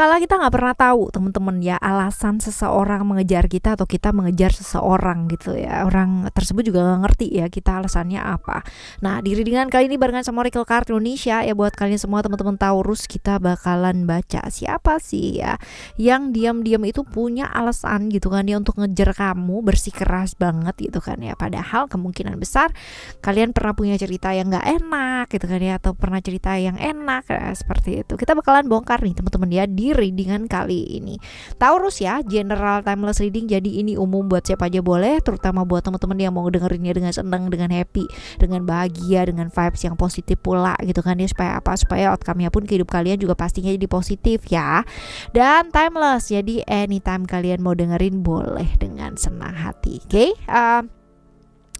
kadangkala kita nggak pernah tahu teman-teman ya alasan seseorang mengejar kita atau kita mengejar seseorang gitu ya. Orang tersebut juga nggak ngerti ya kita alasannya apa. Nah, di readingan kali ini barengan sama Oracle Card Indonesia ya, buat kalian semua teman-teman Taurus, kita bakalan baca siapa sih ya yang diam-diam itu punya alasan gitu kan ya untuk ngejar kamu, bersikeras banget gitu kan ya. Padahal kemungkinan besar kalian pernah punya cerita yang nggak enak gitu kan ya, atau pernah cerita yang enak ya, seperti itu. Kita bakalan bongkar nih teman-teman ya di readingan kali ini. Taurus ya, general timeless reading, jadi ini umum buat siapa aja boleh, terutama buat teman-teman yang mau dengerinnya dengan senang, dengan happy, dengan bahagia, dengan vibes yang positif pula gitu kan ya. Supaya apa? Supaya outcome-nya pun ke hidup kalian juga pastinya jadi positif ya. Dan timeless, jadi anytime kalian mau dengerin boleh dengan senang hati. Oke?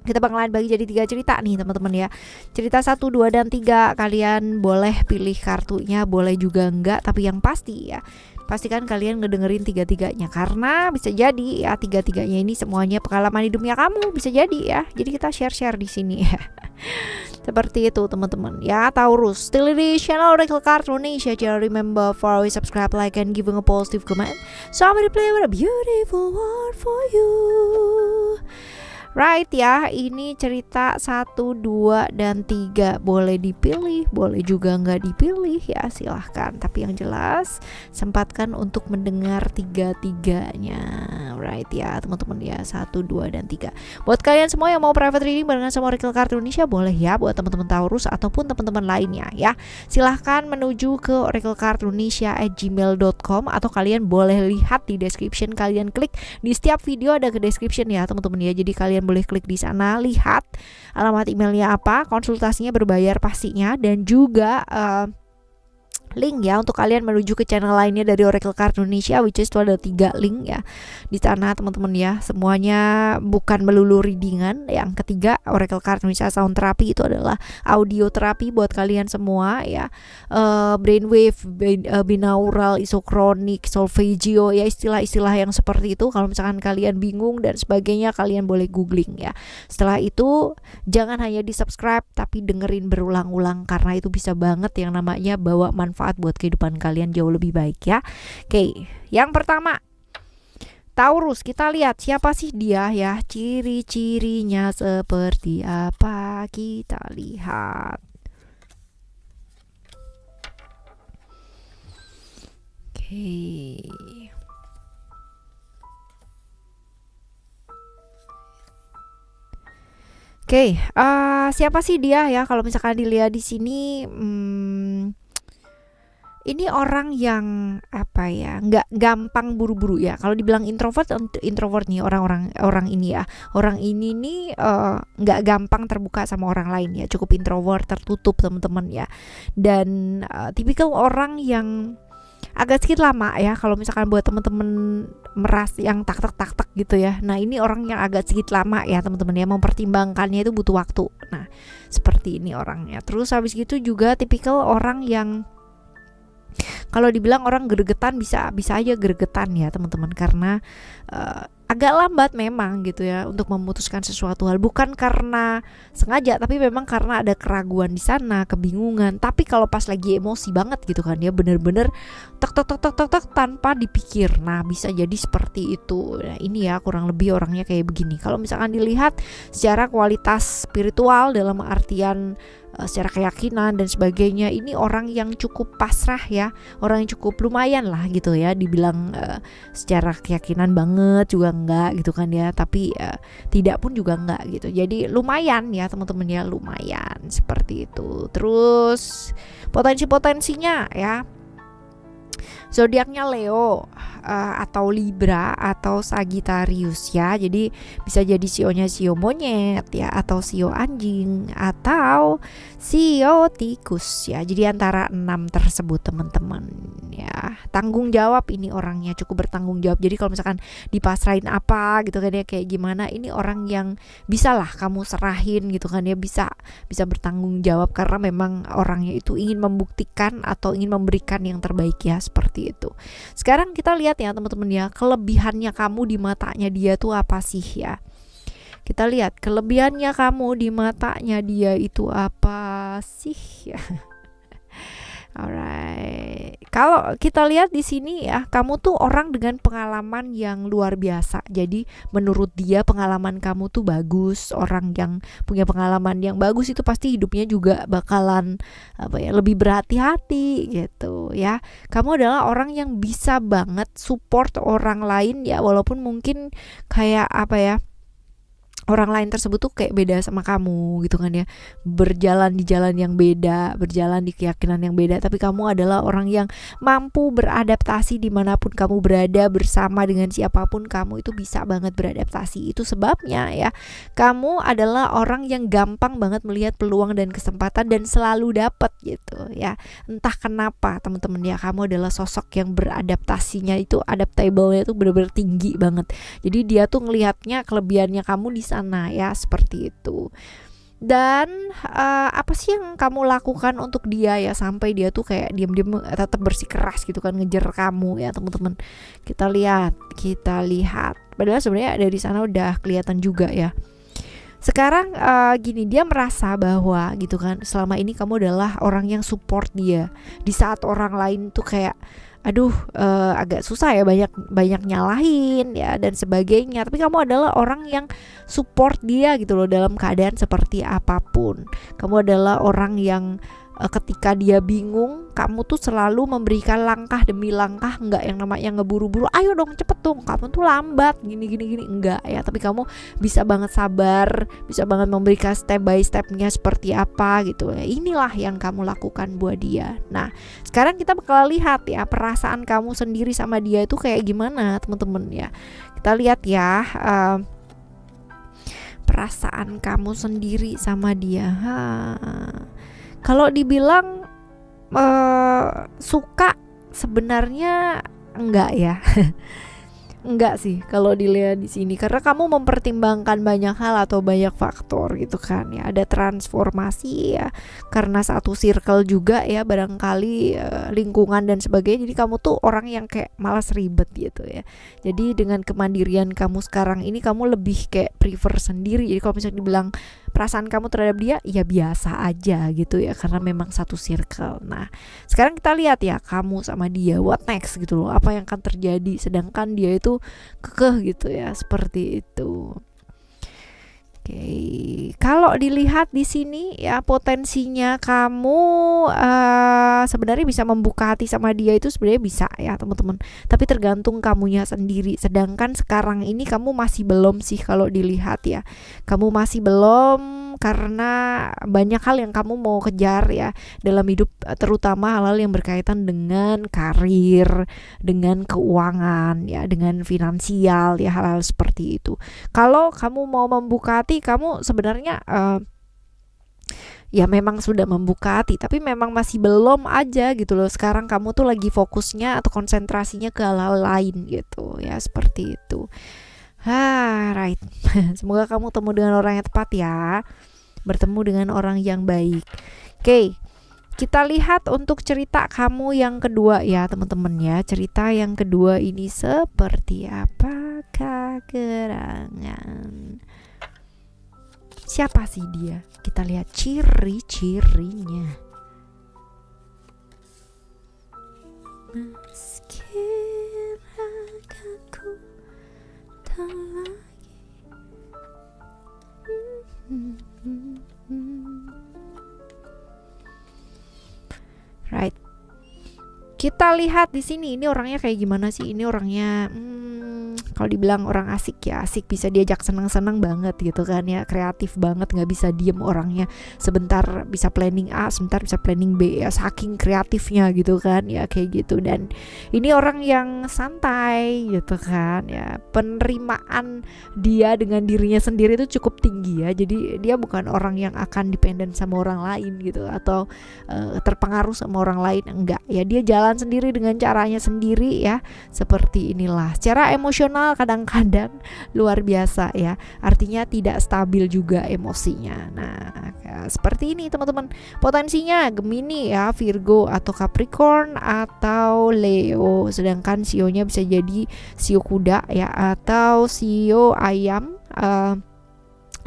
Kita bakalan bagi jadi 3 cerita nih teman-teman ya. Cerita 1, 2, dan 3 kalian boleh pilih kartunya, boleh juga enggak, tapi yang pasti ya pastikan kalian ngedengerin 3-3-nya, karena bisa jadi ya 3-3-nya ini semuanya pengalaman hidupnya kamu, bisa jadi ya. Jadi kita share-share di sini ya. Seperti itu teman-teman ya. Taurus, still di channel Oracle Card Indonesia. Jangan remember for always subscribe, like, and giving a positive comment. So I'm gonna play with a beautiful word for you. Right ya, ini cerita 1, 2, dan 3 boleh dipilih, boleh juga nggak dipilih ya, silahkan. Tapi yang jelas sempatkan untuk mendengar 3-3-nya. Right ya teman-teman ya, 1, 2, dan 3. Buat kalian semua yang mau private reading barengan sama Oracle Card Indonesia boleh ya, buat teman-teman Taurus ataupun teman-teman lainnya ya. Silahkan menuju ke oraclecardindonesia@gmail.com, atau kalian boleh lihat di description, kalian klik di setiap video ada ke description ya teman-teman ya. Jadi kalian boleh klik di sana, lihat alamat emailnya apa, konsultasinya berbayar pastinya, dan juga link ya untuk kalian menuju ke channel lainnya dari Oracle Card Indonesia, which is itu ada 3 link ya di sana teman-teman ya. Semuanya bukan melulu readingan. Yang ketiga, Oracle Card Indonesia Sound Therapy, itu adalah audio terapi buat kalian semua ya. Brainwave, binaural, isokronik, solfeggio ya, istilah-istilah yang seperti itu. Kalau misalkan kalian bingung dan sebagainya, kalian boleh googling ya. Setelah itu jangan hanya di subscribe tapi dengerin berulang-ulang, karena itu bisa banget yang namanya bawa manfaat buat kehidupan kalian jauh lebih baik ya. Oke, yang pertama Taurus, kita lihat siapa sih dia ya, ciri-cirinya seperti apa, kita lihat. Oke. Oke, siapa sih dia ya? Kalau misalkan dilihat di sini, ini orang yang apa ya, nggak gampang buru-buru ya. Kalau dibilang introvert nih orang ini ya. Orang ini nih nggak gampang terbuka sama orang lain ya. Cukup introvert, tertutup teman-teman ya. Dan tipikal orang yang agak sedikit lama ya. Kalau misalkan buat teman-teman meras yang tak gitu ya. Nah, ini orang yang agak sedikit lama ya teman-teman ya. Mempertimbangkannya itu butuh waktu. Nah, seperti ini orangnya. Terus habis gitu juga tipikal orang yang kalau dibilang orang gregetan, bisa aja gregetan ya teman-teman, karena agak lambat memang gitu ya untuk memutuskan sesuatu hal, bukan karena sengaja tapi memang karena ada keraguan di sana, kebingungan. Tapi kalau pas lagi emosi banget gitu kan ya, bener-bener tek tanpa dipikir. Nah, bisa jadi seperti itu. Nah, ini ya kurang lebih orangnya kayak begini. Kalau misalkan dilihat secara kualitas spiritual dalam artian secara keyakinan dan sebagainya, ini orang yang cukup pasrah ya, orang yang cukup lumayan lah gitu ya. Dibilang secara keyakinan banget juga enggak gitu kan ya, tapi tidak pun juga enggak gitu. Jadi lumayan ya teman-teman ya, lumayan seperti itu. Terus potensinya ya, zodiaknya Leo, atau Libra atau Sagittarius ya. Jadi bisa jadi sionya sio monyet ya, atau sio anjing, atau sio tikus ya. Jadi antara 6 tersebut teman-teman ya. Tanggung jawab, ini orangnya cukup bertanggung jawab. Jadi kalau misalkan dipasrahin apa gitu kan ya, kayak gimana, ini orang yang bisalah kamu serahin gitu kan ya, bisa bertanggung jawab, karena memang orangnya itu ingin membuktikan atau ingin memberikan yang terbaik ya, seperti itu. Sekarang kita lihat ya teman-teman ya, kelebihannya kamu di matanya dia tuh apa sih ya. Kita lihat kelebihannya kamu di matanya dia itu apa sih ya. Alright. Kalau kita lihat di sini ya, kamu tuh orang dengan pengalaman yang luar biasa. Jadi menurut dia pengalaman kamu tuh bagus. Orang yang punya pengalaman yang bagus itu pasti hidupnya juga bakalan lebih berhati-hati gitu ya. Kamu adalah orang yang bisa banget support orang lain ya, walaupun mungkin kayak orang lain tersebut tuh kayak beda sama kamu gitu kan ya, berjalan di jalan yang beda, berjalan di keyakinan yang beda, tapi kamu adalah orang yang mampu beradaptasi dimanapun kamu berada, bersama dengan siapapun kamu itu bisa banget beradaptasi. Itu sebabnya ya, kamu adalah orang yang gampang banget melihat peluang dan kesempatan dan selalu dapat gitu ya. Entah kenapa teman-teman ya, kamu adalah sosok yang beradaptasinya itu, adaptable-nya itu benar-benar tinggi banget. Jadi dia tuh ngelihatnya kelebihannya kamu di sana ya, seperti itu. Dan apa sih yang kamu lakukan untuk dia ya, sampai dia tuh kayak diam-diam tetap bersikeras gitu kan ngejar kamu ya teman-teman. Kita lihat padahal sebenarnya dari sana udah kelihatan juga ya. Sekarang gini, dia merasa bahwa gitu kan, selama ini kamu adalah orang yang support dia di saat orang lain tuh kayak agak susah ya, banyak nyalahin ya dan sebagainya, tapi kamu adalah orang yang support dia gitu loh dalam keadaan seperti apapun. Kamu adalah orang yang ketika dia bingung, kamu tuh selalu memberikan langkah demi langkah, enggak yang namanya ngeburu-buru, ayo dong cepet dong, kamu tuh lambat gini enggak ya, tapi kamu bisa banget sabar, bisa banget memberikan step by stepnya seperti apa gitu ya. Inilah yang kamu lakukan buat dia. Nah sekarang kita bakal lihat ya, perasaan kamu sendiri sama dia itu kayak gimana teman-teman ya. Kita lihat ya, perasaan kamu sendiri sama dia. Kalau dibilang suka, sebenarnya enggak ya. Enggak sih kalau dilihat di sini, karena kamu mempertimbangkan banyak hal atau banyak faktor gitu kan ya. Ada transformasi ya, karena satu circle juga ya, barangkali lingkungan dan sebagainya. Jadi kamu tuh orang yang kayak malas ribet gitu ya. Jadi dengan kemandirian kamu sekarang ini, kamu lebih kayak prefer sendiri. Jadi kalau misalnya dibilang perasaan kamu terhadap dia, ya biasa aja gitu ya, karena memang satu circle. Nah sekarang kita lihat ya, kamu sama dia what next gitu loh, apa yang akan terjadi, sedangkan dia itu kekeh gitu ya, seperti itu. Oke, kalau dilihat di sini ya, potensinya kamu sebenarnya bisa membuka hati sama dia itu sebenarnya bisa ya teman-teman, tapi tergantung kamunya sendiri. Sedangkan sekarang ini kamu masih belum sih kalau dilihat ya, kamu masih belum, karena banyak hal yang kamu mau kejar ya dalam hidup, terutama hal-hal yang berkaitan dengan karir, dengan keuangan ya, dengan finansial ya, hal-hal seperti itu. Kalau kamu mau membuka hati, kamu sebenarnya ya memang sudah membuka hati, tapi memang masih belum aja gitu loh. Sekarang kamu tuh lagi fokusnya atau konsentrasinya ke hal-hal lain gitu ya, seperti itu. Right. Semoga kamu temu dengan orang yang tepat ya, bertemu dengan orang yang baik. Oke, kita lihat untuk cerita kamu yang kedua ya teman-teman ya. Cerita yang kedua ini seperti apakah gerangan? Siapa sih dia? Kita lihat ciri-cirinya. Meski ragaku tak lagi. Right. Kita lihat di sini, ini orangnya kayak gimana sih? Ini orangnya kalau dibilang orang asik ya, asik, bisa diajak senang-senang banget gitu kan ya, kreatif banget, nggak bisa diem orangnya. Sebentar bisa planning A, sebentar bisa planning B ya, saking kreatifnya gitu kan ya, kayak gitu. Dan ini orang yang santai gitu kan ya, penerimaan dia dengan dirinya sendiri itu cukup tinggi ya. Jadi dia bukan orang yang akan dependen sama orang lain gitu, atau terpengaruh sama orang lain, enggak ya. Dia jalan sendiri dengan caranya sendiri ya, seperti inilah. Secara emosional kadang-kadang luar biasa ya, artinya tidak stabil juga emosinya. Nah seperti ini teman-teman, potensinya Gemini ya, Virgo atau Capricorn atau Leo. Sedangkan sionya bisa jadi sio kuda ya, atau sio ayam,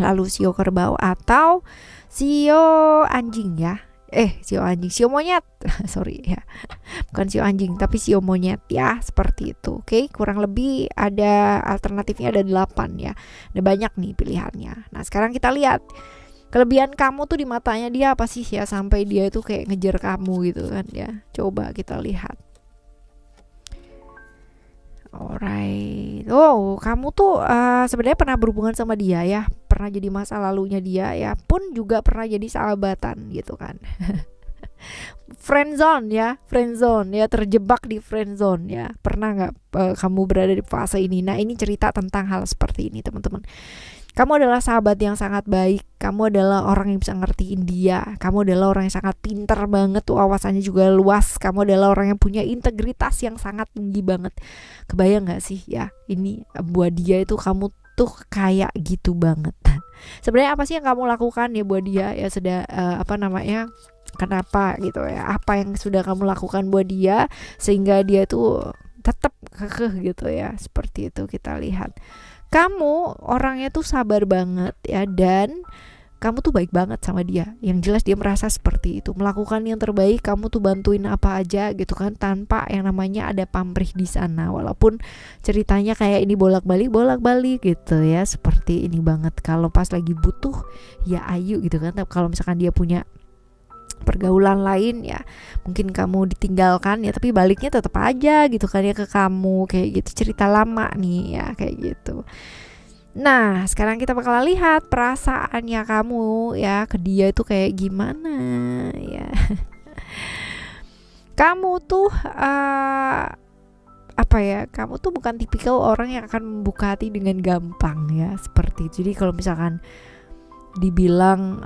lalu sio kerbau atau sio anjing ya. Sio anjing, sio monyet. Sorry ya, bukan sio anjing tapi sio monyet ya, seperti itu. Oke, kurang lebih ada alternatifnya ada 8 ya. Ada banyak nih pilihannya. Nah, sekarang kita lihat kelebihan kamu tuh di matanya dia apa sih ya, sampai dia itu kayak ngejar kamu gitu kan ya. Coba kita lihat. Alright. Oh, kamu tuh sebenarnya pernah berhubungan sama dia ya, pernah jadi masa lalunya dia ya, pun juga pernah jadi sahabatan gitu kan. Friendzone ya, terjebak di friendzone ya. Pernah nggak kamu berada di fase ini? Nah, ini cerita tentang hal seperti ini, teman-teman. Kamu adalah sahabat yang sangat baik. Kamu adalah orang yang bisa ngertiin dia. Kamu adalah orang yang sangat pinter banget tuh, wawasannya juga luas. Kamu adalah orang yang punya integritas yang sangat tinggi banget. Kebayang gak sih ya, ini buat dia itu kamu tuh kayak gitu banget. Sebenarnya apa sih yang kamu lakukan ya buat dia ya, kenapa gitu ya, apa yang sudah kamu lakukan buat dia sehingga dia tuh tetap kekeh gitu ya. Seperti itu kita lihat. Kamu orangnya tuh sabar banget ya, dan kamu tuh baik banget sama dia. Yang jelas dia merasa seperti itu, melakukan yang terbaik. Kamu tuh bantuin apa aja gitu kan, tanpa yang namanya ada pamrih di sana. Walaupun ceritanya kayak ini bolak-balik gitu ya, seperti ini banget. Kalau pas lagi butuh ya ayu gitu kan. Tapi kalau misalkan dia punya pergaulan lain ya, mungkin kamu ditinggalkan ya, tapi baliknya tetap aja gitu kan ya ke kamu, kayak gitu. Cerita lama nih ya, kayak gitu. Nah, sekarang kita bakal lihat perasaannya kamu ya ke dia itu kayak gimana ya. Kamu tuh kamu tuh bukan tipikal orang yang akan membuka hati dengan gampang ya, seperti itu. Jadi kalau misalkan dibilang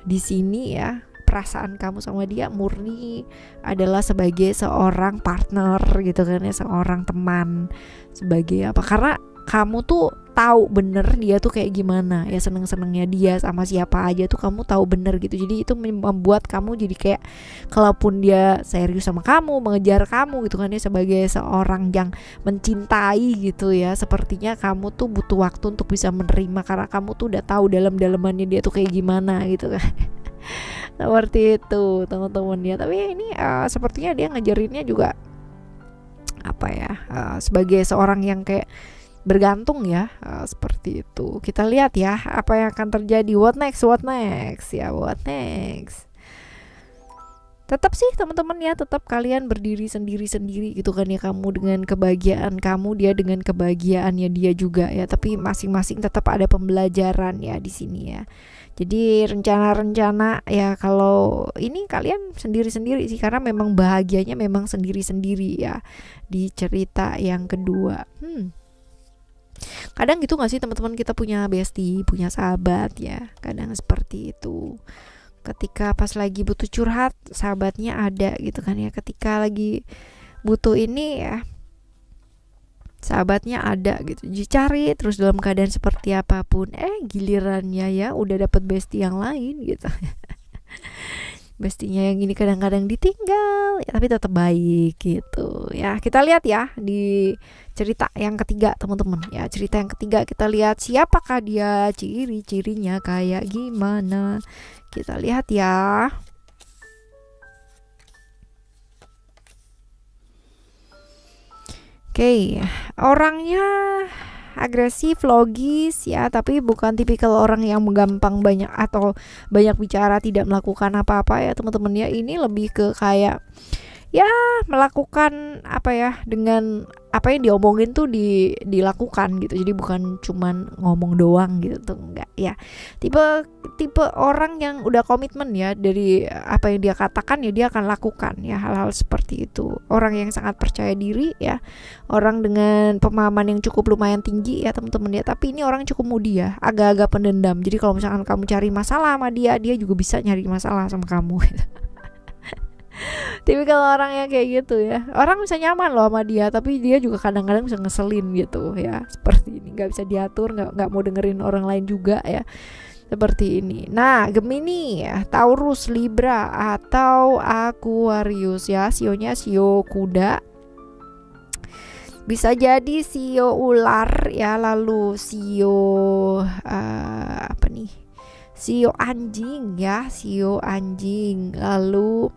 di sini ya, perasaan kamu sama dia murni adalah sebagai seorang partner gitu kan ya, seorang teman, sebagai apa, karena kamu tuh tahu bener dia tuh kayak gimana ya, seneng-senengnya dia sama siapa aja tuh kamu tahu bener gitu. Jadi itu membuat kamu jadi kayak, kalaupun dia serius sama kamu, mengejar kamu gitu kan ya, sebagai seorang yang mencintai gitu ya, sepertinya kamu tuh butuh waktu untuk bisa menerima, karena kamu tuh udah tahu dalam-dalamannya dia tuh kayak gimana gitu kan. Seperti itu teman-teman ya. Tapi ini sepertinya dia ngejarinnya juga sebagai seorang yang kayak bergantung ya, seperti itu. Kita lihat ya apa yang akan terjadi. What next ya, what next. Tetap sih teman-teman ya, tetap kalian berdiri sendiri-sendiri gitu kan ya, kamu dengan kebahagiaan kamu, dia dengan kebahagiaannya dia juga ya, tapi masing-masing tetap ada pembelajaran ya di sini ya. Jadi rencana-rencana ya, kalau ini kalian sendiri-sendiri sih, karena memang bahagianya memang sendiri-sendiri ya di cerita yang kedua. Kadang gitu gak sih teman-teman, kita punya bestie, punya sahabat ya, kadang seperti itu. Ketika pas lagi butuh curhat, sahabatnya ada gitu kan ya. Ketika lagi butuh ini ya, sahabatnya ada gitu. Dicari terus dalam keadaan seperti apapun, gilirannya ya udah dapet bestie yang lain gitu. Bestinya yang ini kadang-kadang ditinggal ya, tapi tetap baik gitu ya. Kita lihat ya di cerita yang ketiga teman-teman ya. Cerita yang ketiga kita lihat siapakah dia, ciri-cirinya kayak gimana. Kita lihat ya. Oke, orangnya agresif, logis ya, tapi bukan tipikal orang yang gampang banyak atau banyak bicara, tidak melakukan apa-apa ya teman-teman ya. Ini lebih ke kayak ya melakukan apa ya, dengan apa yang diomongin tuh dilakukan gitu. Jadi bukan cuman ngomong doang gitu tuh, enggak ya. Tipe orang yang udah komitmen ya, dari apa yang dia katakan ya dia akan lakukan ya, hal-hal seperti itu. Orang yang sangat percaya diri ya, orang dengan pemahaman yang cukup lumayan tinggi ya teman-teman ya. Tapi ini orang cukup mudi ya, agak-agak pendendam. Jadi kalau misalkan kamu cari masalah sama dia, dia juga bisa nyari masalah sama kamu gitu. Tipikal orang yang kayak gitu ya. Orang bisa nyaman loh sama dia, tapi dia juga kadang-kadang bisa ngeselin gitu ya. Seperti ini, nggak bisa diatur, nggak mau dengerin orang lain juga ya. Seperti ini. Nah, Gemini ya, Taurus, Libra atau Aquarius ya. Sionya sio kuda. Bisa jadi sio ular ya, lalu sio Sio anjing ya, sio anjing. Lalu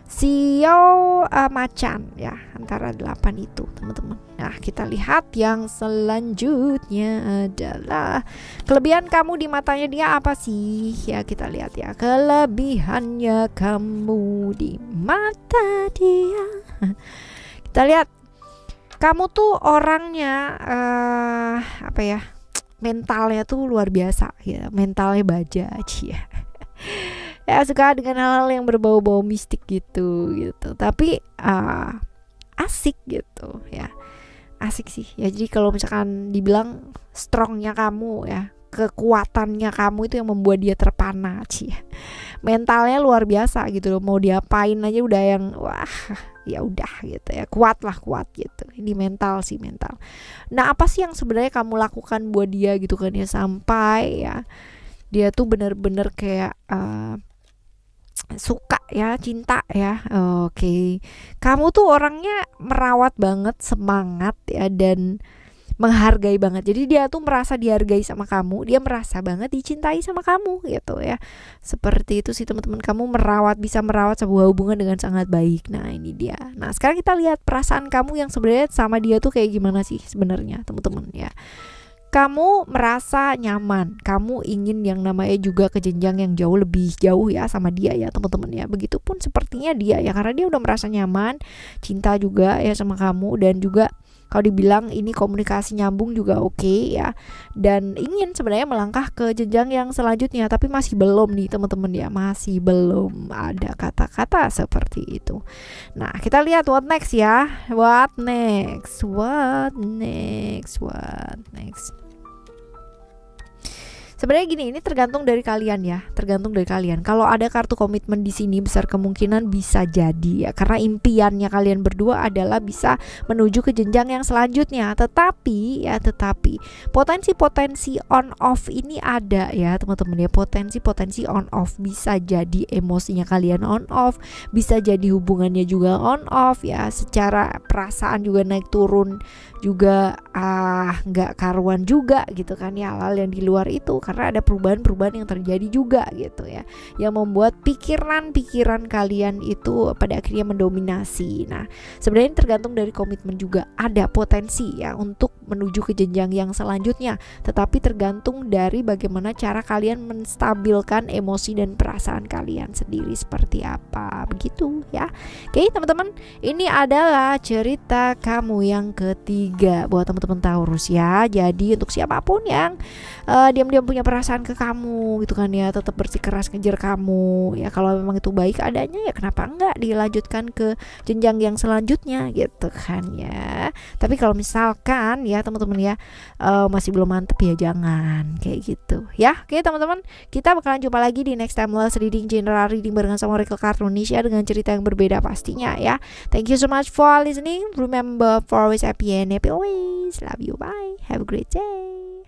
sio macan ya, antara 8 itu teman-teman. Nah kita lihat yang selanjutnya adalah kelebihan kamu di matanya dia apa sih ya. Kita lihat ya, kelebihannya kamu di mata dia. Kita lihat kamu tuh orangnya apa ya, mentalnya tuh luar biasa ya, mentalnya baja ya. Ya suka dengan hal-hal yang berbau-bau mistik gitu. Tapi asik gitu ya, asik sih ya. Jadi kalau misalkan dibilang strongnya kamu ya, kekuatannya kamu itu yang membuat dia terpana ya. Mentalnya luar biasa gitu loh, mau diapain aja udah yang wah ya udah gitu ya, kuat gitu. Ini mental sih, mental. Nah apa sih yang sebenarnya kamu lakukan buat dia gitu kan ya, sampai ya dia tuh bener-bener kayak suka ya, cinta ya. Oke. Kamu tuh orangnya merawat banget, semangat ya, dan menghargai banget. Jadi dia tuh merasa dihargai sama kamu, dia merasa banget dicintai sama kamu gitu ya. Seperti itu sih teman-teman, kamu bisa merawat sebuah hubungan dengan sangat baik. Nah, ini dia. Nah, sekarang kita lihat perasaan kamu yang sebenarnya sama dia tuh kayak gimana sih sebenarnya, teman-teman ya. Kamu merasa nyaman, kamu ingin yang namanya juga ke jenjang yang lebih jauh ya sama dia ya teman-teman ya. Begitupun sepertinya dia ya, karena dia udah merasa nyaman, cinta juga ya sama kamu, dan juga kalau dibilang ini komunikasi nyambung juga oke ya, dan ingin sebenarnya melangkah ke jenjang yang selanjutnya, tapi masih belum nih teman-teman ya, masih belum ada kata-kata seperti itu. Nah kita lihat what next ya, what next. Sebenarnya gini, ini tergantung dari kalian ya, tergantung dari kalian. Kalau ada kartu komitmen di sini, besar kemungkinan bisa jadi ya, karena impiannya kalian berdua adalah bisa menuju ke jenjang yang selanjutnya. Tetapi potensi on off ini ada ya teman-teman ya, potensi on off. Bisa jadi emosinya kalian on off, bisa jadi hubungannya juga on off ya, secara perasaan juga naik turun juga, nggak karuan juga gitu kan ya, hal yang di luar itu, karena ada perubahan-perubahan yang terjadi juga gitu ya, yang membuat pikiran kalian itu pada akhirnya mendominasi. Nah sebenarnya tergantung dari komitmen juga, ada potensi ya untuk menuju ke jenjang yang selanjutnya, tetapi tergantung dari bagaimana cara kalian menstabilkan emosi dan perasaan kalian sendiri seperti apa, begitu ya. Oke teman-teman, ini adalah cerita kamu yang ketiga buat teman-teman Taurus ya. Jadi untuk siapapun yang diam-diam punya perasaan ke kamu gitu kan ya, tetap bersikeras ngejar kamu ya, kalau memang itu baik adanya ya kenapa enggak dilanjutkan ke jenjang yang selanjutnya gitu kan ya. Tapi kalau misalkan ya teman-teman ya masih belum mantep ya jangan kayak gitu ya. Oke teman-teman, kita bakalan jumpa lagi di next timeless reading, general reading barengan sama Oracle Card Indonesia dengan cerita yang berbeda pastinya ya. Thank you so much for listening. Remember, for always happy and happy always. Love you, bye, have a great day.